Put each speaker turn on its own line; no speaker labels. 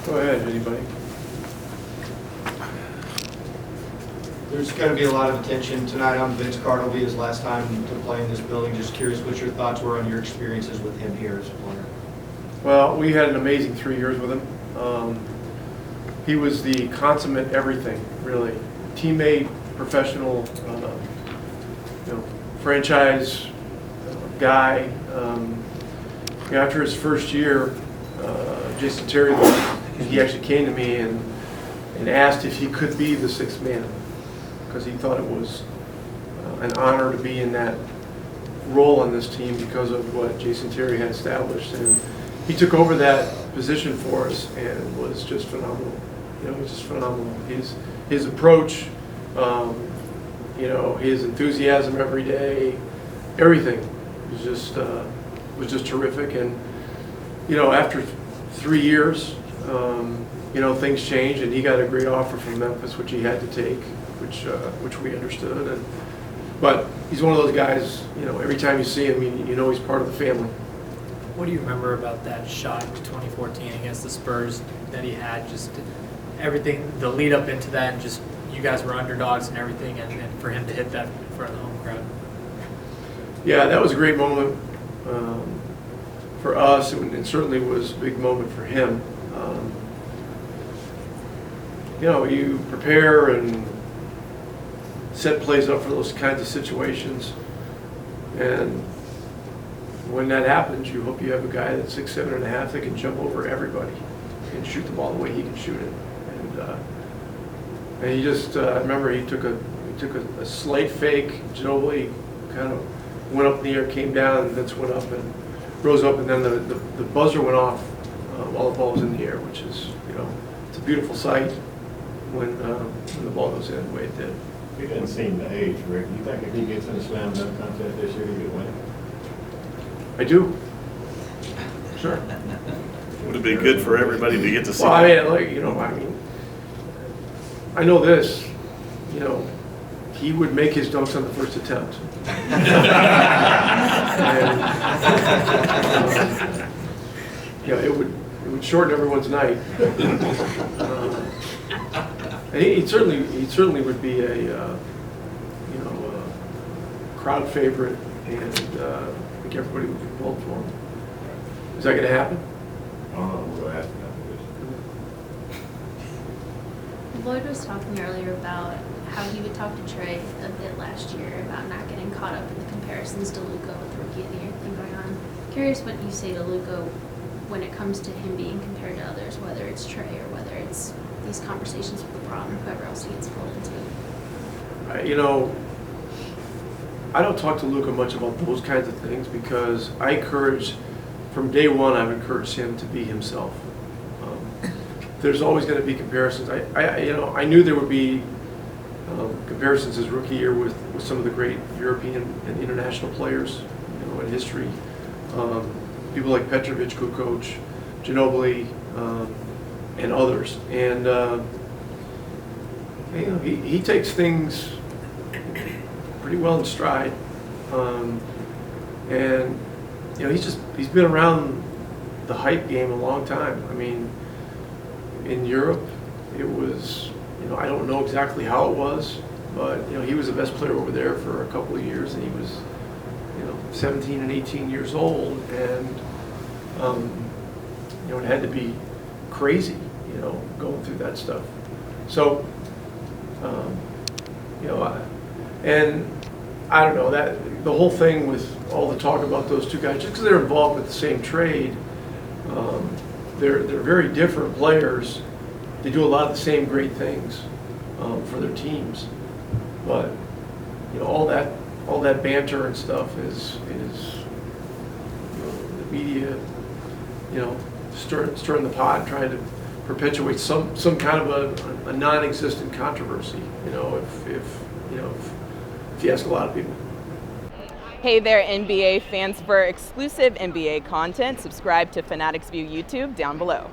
Go ahead, anybody.
There's going to be a lot of attention tonight on Vince Carter. It'll be his last time to play in this building. Just curious what your thoughts were on your experiences with him here as a player.
Well, we had an amazing 3 years with him. He was the consummate everything, really. Teammate, professional, franchise guy. After his first year, Jason Terry, he actually came to me and asked if he could be the sixth man, because he thought it was an honor to be in that role on this team because of what Jason Terry had established. And he took over that position for us and was just phenomenal. It was just phenomenal. His approach, his enthusiasm every day, everything was just terrific. And after 3 years, things changed, and he got a great offer from Memphis, which he had to take, which we understood. But he's one of those guys. Every time you see him, he's part of the family.
What do you remember about that shot in 2014 against the Spurs that he had? Just everything, the lead up into that, and just you guys were underdogs and everything, and for him to hit that in front of the home crowd.
Yeah, that was a great moment for us, and it certainly was a big moment for him. You prepare and set plays up for those kinds of situations, and when that happens, you hope you have a guy that's 6'7.5" that can jump over everybody and shoot the ball the way he can shoot it. And he just, I remember he took a slight fake. Ginobili kind of went up in the air, came down, and Vince went up and rose up, and then the buzzer went off while the ball was in the air, which is, it's a beautiful sight when the ball goes in the way it did.
He doesn't seem to age, Rick. You think if he gets in a slam dunk contest this year, he could win?
I do. Sure.
Would it be good for everybody to get to see?
Well, I know this. He would make his dunks on the first attempt. It would shorten everyone's night. And he certainly would be a crowd favorite, and I think everybody would be pulled for him. Is that going to happen?
I don't know. We'll ask him after
Lloyd was talking earlier about how he would talk to Trae a bit last year about not getting caught up in the comparisons to Luka with the Rookie of the Year thing going on. Curious what you say to Luka when it comes to him being compared to others, whether it's Trae or whether it's these conversations with LeBron or whoever else he gets pulled into.
I don't talk to Luka much about those kinds of things because from day one, I've encouraged him to be himself. There's always going to be comparisons. I knew there would be comparisons his rookie year with some of the great European and international players, in history. People like Petrovic, who coach, Ginobili, and others. And he takes things pretty well in stride. And he's been around the hype game a long time. I mean, in Europe, it was, I don't know exactly how it was, but he was the best player over there for a couple of years, and he was 17 and 18 years old, and it had to be crazy, going through that stuff. So, and I don't know, that the whole thing with all the talk about those two guys, just because they're involved with the same trade, they're very different players. They do a lot of the same great things for their teams, but all that banter and stuff is the media, stirring the pot, trying to perpetuate some kind of a non-existent controversy. If you ask a lot of people.
Hey there, NBA fans. For exclusive NBA content, subscribe to Fanatics View YouTube down below.